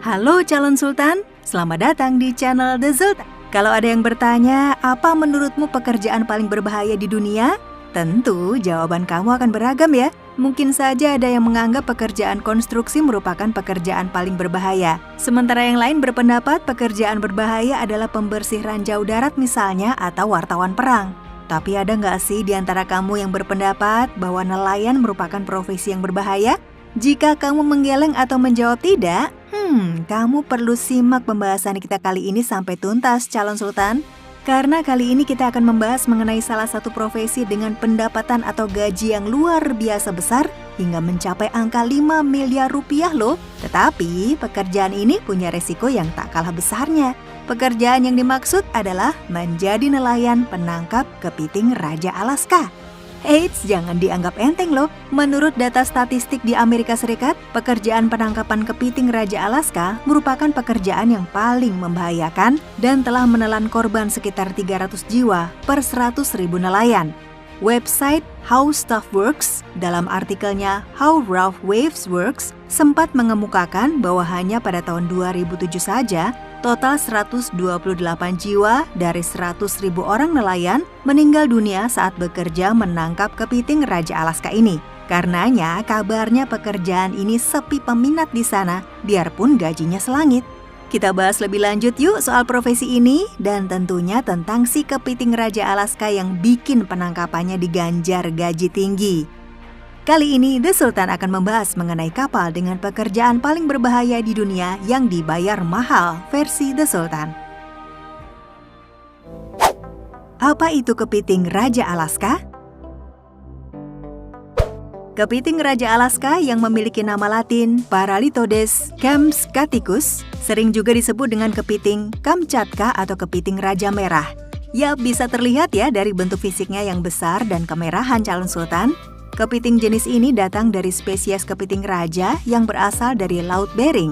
Halo calon sultan, selamat datang di channel The Sultan. Kalau ada yang bertanya, apa menurutmu pekerjaan paling berbahaya di dunia? Tentu jawaban kamu akan beragam ya. Mungkin saja ada yang menganggap pekerjaan konstruksi merupakan pekerjaan paling berbahaya. Sementara yang lain berpendapat pekerjaan berbahaya adalah pembersih ranjau darat misalnya atau wartawan perang. Tapi ada nggak sih di antara kamu yang berpendapat bahwa nelayan merupakan profesi yang berbahaya? Jika kamu menggeleng atau menjawab tidak, kamu perlu simak pembahasan kita kali ini sampai tuntas calon sultan. Karena kali ini kita akan membahas mengenai salah satu profesi dengan pendapatan atau gaji yang luar biasa besar hingga mencapai angka 5 miliar rupiah loh. Tetapi pekerjaan ini punya resiko yang tak kalah besarnya. Pekerjaan yang dimaksud adalah menjadi nelayan penangkap kepiting Raja Alaska. Eits, jangan dianggap enteng loh. Menurut data statistik di Amerika Serikat, pekerjaan penangkapan kepiting Raja Alaska merupakan pekerjaan yang paling membahayakan dan telah menelan korban sekitar 300 jiwa per 100.000 nelayan. Website How Stuff Works dalam artikelnya How Rough Waves Works sempat mengemukakan bahwa hanya pada tahun 2007 saja total 128 jiwa dari 100.000 orang nelayan meninggal dunia saat bekerja menangkap kepiting Raja Alaska ini. Karenanya kabarnya pekerjaan ini sepi peminat di sana, biarpun gajinya selangit. Kita bahas lebih lanjut yuk soal profesi ini dan tentunya tentang si kepiting Raja Alaska yang bikin penangkapannya diganjar gaji tinggi. Kali ini The Sultan akan membahas mengenai kapal dengan pekerjaan paling berbahaya di dunia yang dibayar mahal versi The Sultan. Apa itu kepiting Raja Alaska? Kepiting Raja Alaska yang memiliki nama latin Paralithodes kamschaticus sering juga disebut dengan kepiting Kamchatka atau kepiting Raja Merah. Ya, bisa terlihat ya dari bentuk fisiknya yang besar dan kemerahan calon sultan. Kepiting jenis ini datang dari spesies kepiting raja yang berasal dari Laut Bering.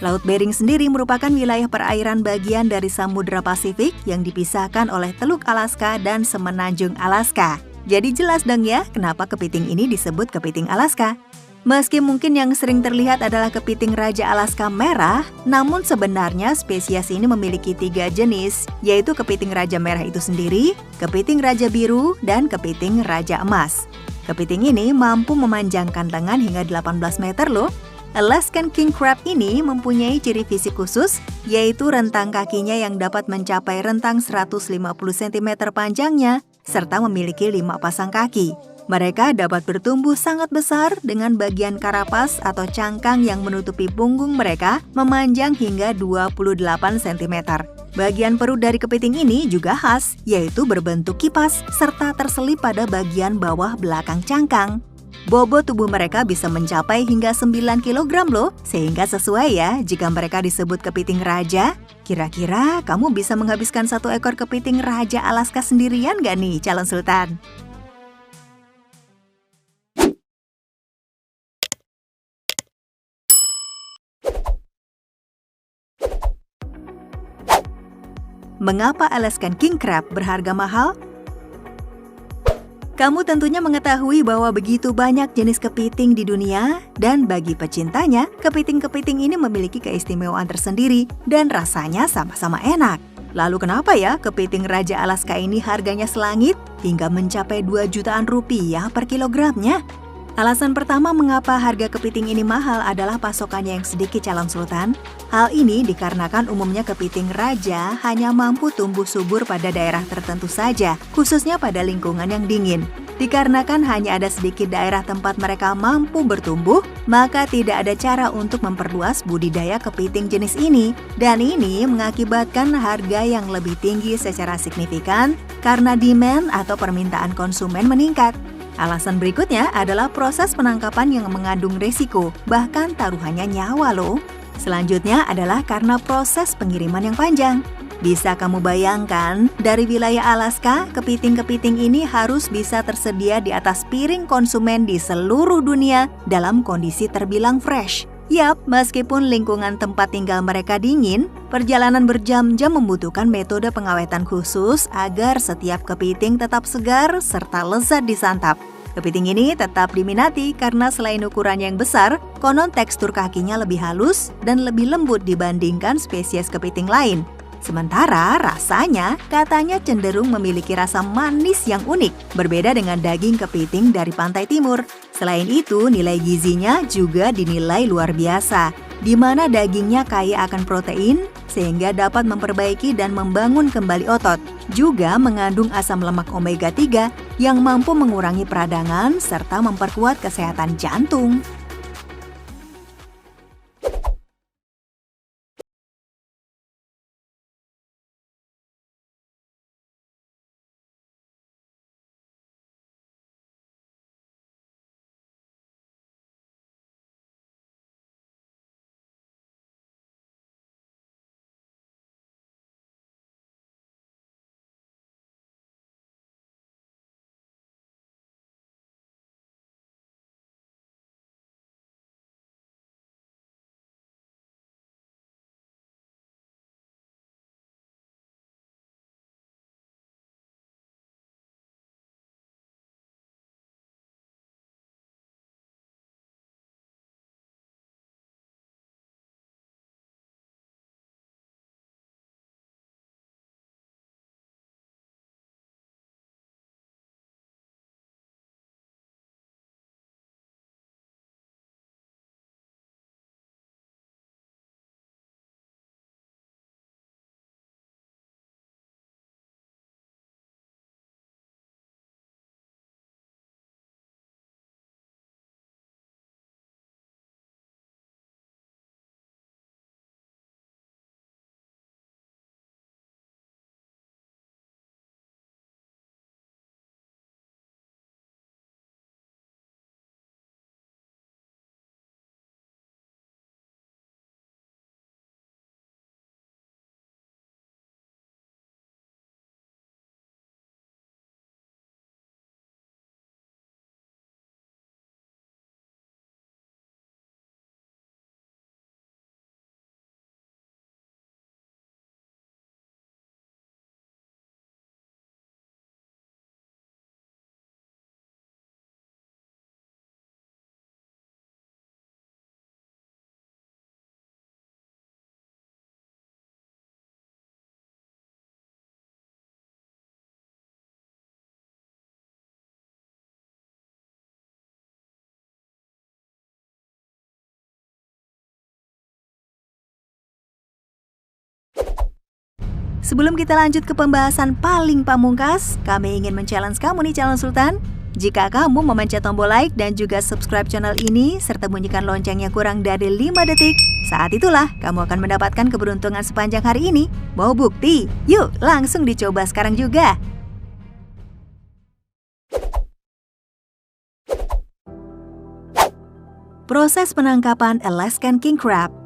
Laut Bering sendiri merupakan wilayah perairan bagian dari Samudra Pasifik yang dipisahkan oleh Teluk Alaska dan Semenanjung Alaska. Jadi jelas dong ya kenapa kepiting ini disebut kepiting Alaska. Meski mungkin yang sering terlihat adalah kepiting Raja Alaska merah, namun sebenarnya spesies ini memiliki 3 jenis, yaitu kepiting Raja Merah itu sendiri, kepiting Raja Biru, dan kepiting Raja Emas. Kepiting ini mampu memanjangkan lengan hingga 18 meter loh. Alaskan King Crab ini mempunyai ciri fisik khusus, yaitu rentang kakinya yang dapat mencapai rentang 150 cm panjangnya, serta memiliki 5 pasang kaki. Mereka dapat bertumbuh sangat besar dengan bagian karapas atau cangkang yang menutupi punggung mereka memanjang hingga 28 cm. Bagian perut dari kepiting ini juga khas, yaitu berbentuk kipas serta terselip pada bagian bawah belakang cangkang. Bobot tubuh mereka bisa mencapai hingga 9 kg loh, sehingga sesuai ya jika mereka disebut kepiting raja. Kira-kira kamu bisa menghabiskan 1 ekor kepiting Raja Alaska sendirian gak nih calon sultan? Mengapa Alaskan King Crab berharga mahal? Kamu tentunya mengetahui bahwa begitu banyak jenis kepiting di dunia dan bagi pecintanya, kepiting-kepiting ini memiliki keistimewaan tersendiri dan rasanya sama-sama enak. Lalu kenapa ya kepiting Raja Alaska ini harganya selangit hingga mencapai 2 jutaan rupiah per kilogramnya? Alasan pertama mengapa harga kepiting ini mahal adalah pasokannya yang sedikit calon sultan. Hal ini dikarenakan umumnya kepiting raja hanya mampu tumbuh subur pada daerah tertentu saja, khususnya pada lingkungan yang dingin. Dikarenakan hanya ada sedikit daerah tempat mereka mampu bertumbuh, maka tidak ada cara untuk memperluas budidaya kepiting jenis ini. Dan ini mengakibatkan harga yang lebih tinggi secara signifikan karena demand atau permintaan konsumen meningkat. Alasan berikutnya adalah proses penangkapan yang mengandung resiko, bahkan taruhannya nyawa loh. Selanjutnya adalah karena proses pengiriman yang panjang. Bisa kamu bayangkan, dari wilayah Alaska, kepiting-kepiting ini harus bisa tersedia di atas piring konsumen di seluruh dunia dalam kondisi terbilang fresh. Yap, meskipun lingkungan tempat tinggal mereka dingin, perjalanan berjam-jam membutuhkan metode pengawetan khusus agar setiap kepiting tetap segar serta lezat disantap. Kepiting ini tetap diminati karena selain ukurannya yang besar, konon tekstur kakinya lebih halus dan lebih lembut dibandingkan spesies kepiting lain. Sementara rasanya katanya cenderung memiliki rasa manis yang unik, berbeda dengan daging kepiting dari pantai timur. Selain itu, nilai gizinya juga dinilai luar biasa, di mana dagingnya kaya akan protein, sehingga dapat memperbaiki dan membangun kembali otot. Juga mengandung asam lemak omega 3 yang mampu mengurangi peradangan serta memperkuat kesehatan jantung. Sebelum kita lanjut ke pembahasan paling pamungkas, kami ingin men-challenge kamu nih calon sultan. Jika kamu memencet tombol like dan juga subscribe channel ini, serta bunyikan loncengnya kurang dari 5 detik, saat itulah kamu akan mendapatkan keberuntungan sepanjang hari ini. Mau bukti? Yuk langsung dicoba sekarang juga. Proses penangkapan Alaskan King Crab.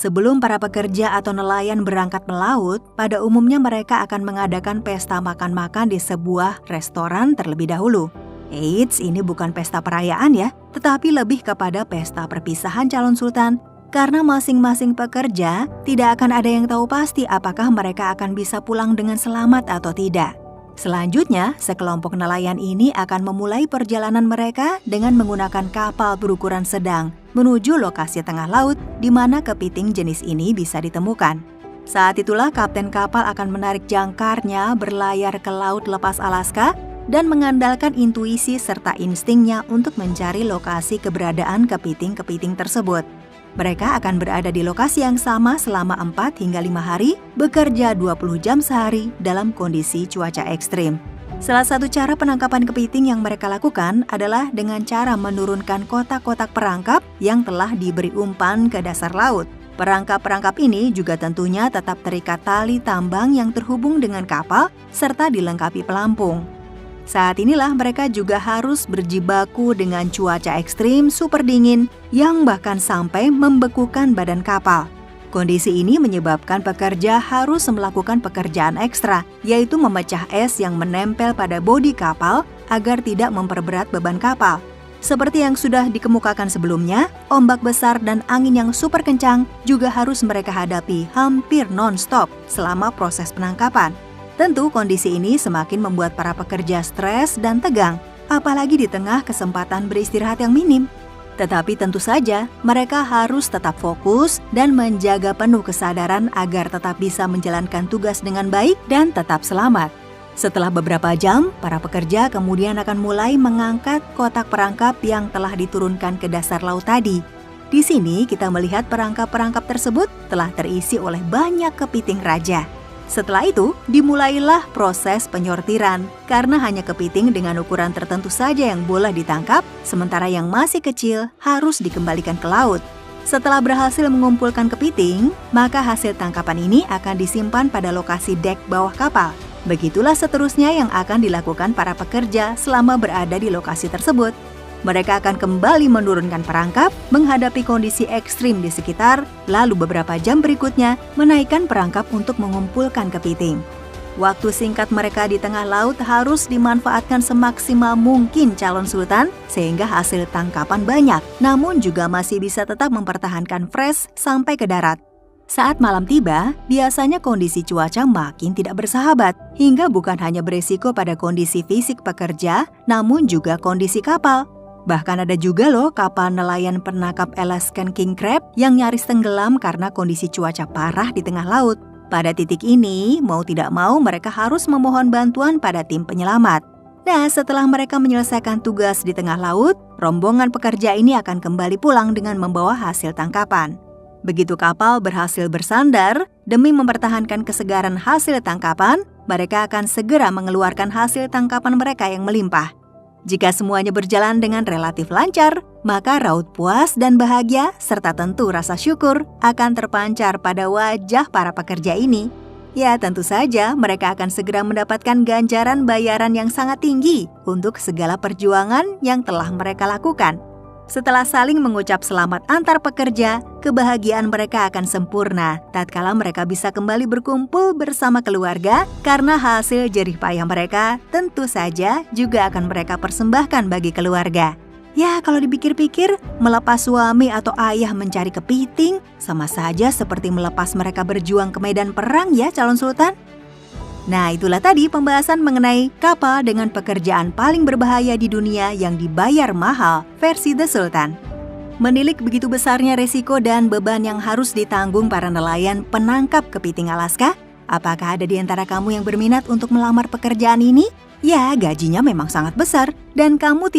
Sebelum para pekerja atau nelayan berangkat melaut, pada umumnya mereka akan mengadakan pesta makan-makan di sebuah restoran terlebih dahulu. Eits, ini bukan pesta perayaan ya, tetapi lebih kepada pesta perpisahan calon sultan. Karena masing-masing pekerja tidak akan ada yang tahu pasti apakah mereka akan bisa pulang dengan selamat atau tidak. Selanjutnya, sekelompok nelayan ini akan memulai perjalanan mereka dengan menggunakan kapal berukuran sedang menuju lokasi tengah laut di mana kepiting jenis ini bisa ditemukan. Saat itulah kapten kapal akan menarik jangkarnya berlayar ke laut lepas Alaska dan mengandalkan intuisi serta instingnya untuk mencari lokasi keberadaan kepiting-kepiting tersebut. Mereka akan berada di lokasi yang sama selama 4 hingga 5 hari, bekerja 20 jam sehari dalam kondisi cuaca ekstrim. Salah satu cara penangkapan kepiting yang mereka lakukan adalah dengan cara menurunkan kotak-kotak perangkap yang telah diberi umpan ke dasar laut. Perangkap-perangkap ini juga tentunya tetap terikat tali tambang yang terhubung dengan kapal serta dilengkapi pelampung. Saat inilah mereka juga harus berjibaku dengan cuaca ekstrim super dingin yang bahkan sampai membekukan badan kapal. Kondisi ini menyebabkan pekerja harus melakukan pekerjaan ekstra, yaitu memecah es yang menempel pada bodi kapal agar tidak memperberat beban kapal. Seperti yang sudah dikemukakan sebelumnya, ombak besar dan angin yang super kencang juga harus mereka hadapi hampir non-stop selama proses penangkapan. Tentu kondisi ini semakin membuat para pekerja stres dan tegang, apalagi di tengah kesempatan beristirahat yang minim. Tetapi tentu saja mereka harus tetap fokus dan menjaga penuh kesadaran agar tetap bisa menjalankan tugas dengan baik dan tetap selamat. Setelah beberapa jam, para pekerja kemudian akan mulai mengangkat kotak perangkap yang telah diturunkan ke dasar laut tadi. Di sini kita melihat perangkap-perangkap tersebut telah terisi oleh banyak kepiting raja. Setelah itu, dimulailah proses penyortiran, karena hanya kepiting dengan ukuran tertentu saja yang boleh ditangkap, sementara yang masih kecil harus dikembalikan ke laut. Setelah berhasil mengumpulkan kepiting, maka hasil tangkapan ini akan disimpan pada lokasi dek bawah kapal. Begitulah seterusnya yang akan dilakukan para pekerja selama berada di lokasi tersebut. Mereka akan kembali menurunkan perangkap, menghadapi kondisi ekstrim di sekitar, lalu beberapa jam berikutnya menaikkan perangkap untuk mengumpulkan kepiting. Waktu singkat mereka di tengah laut harus dimanfaatkan semaksimal mungkin calon sultan sehingga hasil tangkapan banyak, namun juga masih bisa tetap mempertahankan fresh sampai ke darat. Saat malam tiba, biasanya kondisi cuaca makin tidak bersahabat, hingga bukan hanya beresiko pada kondisi fisik pekerja, namun juga kondisi kapal. Bahkan ada juga loh kapal nelayan penangkap Alaskan King Crab yang nyaris tenggelam karena kondisi cuaca parah di tengah laut. Pada titik ini, mau tidak mau mereka harus memohon bantuan pada tim penyelamat. Nah, setelah mereka menyelesaikan tugas di tengah laut, rombongan pekerja ini akan kembali pulang dengan membawa hasil tangkapan. Begitu kapal berhasil bersandar, demi mempertahankan kesegaran hasil tangkapan, mereka akan segera mengeluarkan hasil tangkapan mereka yang melimpah. Jika semuanya berjalan dengan relatif lancar, maka raut puas dan bahagia serta tentu rasa syukur akan terpancar pada wajah para pekerja ini. Ya, tentu saja mereka akan segera mendapatkan ganjaran bayaran yang sangat tinggi untuk segala perjuangan yang telah mereka lakukan. Setelah saling mengucap selamat antar pekerja, kebahagiaan mereka akan sempurna tatkala mereka bisa kembali berkumpul bersama keluarga karena hasil jerih payah mereka tentu saja juga akan mereka persembahkan bagi keluarga. Ya, kalau dipikir-pikir, melepas suami atau ayah mencari kepiting sama saja seperti melepas mereka berjuang ke medan perang ya calon sultan. Nah, itulah tadi pembahasan mengenai kapal dengan pekerjaan paling berbahaya di dunia yang dibayar mahal versi The Sultan. Menilik begitu besarnya resiko dan beban yang harus ditanggung para nelayan penangkap kepiting Alaska, apakah ada di antara kamu yang berminat untuk melamar pekerjaan ini? Ya, gajinya memang sangat besar dan kamu tidak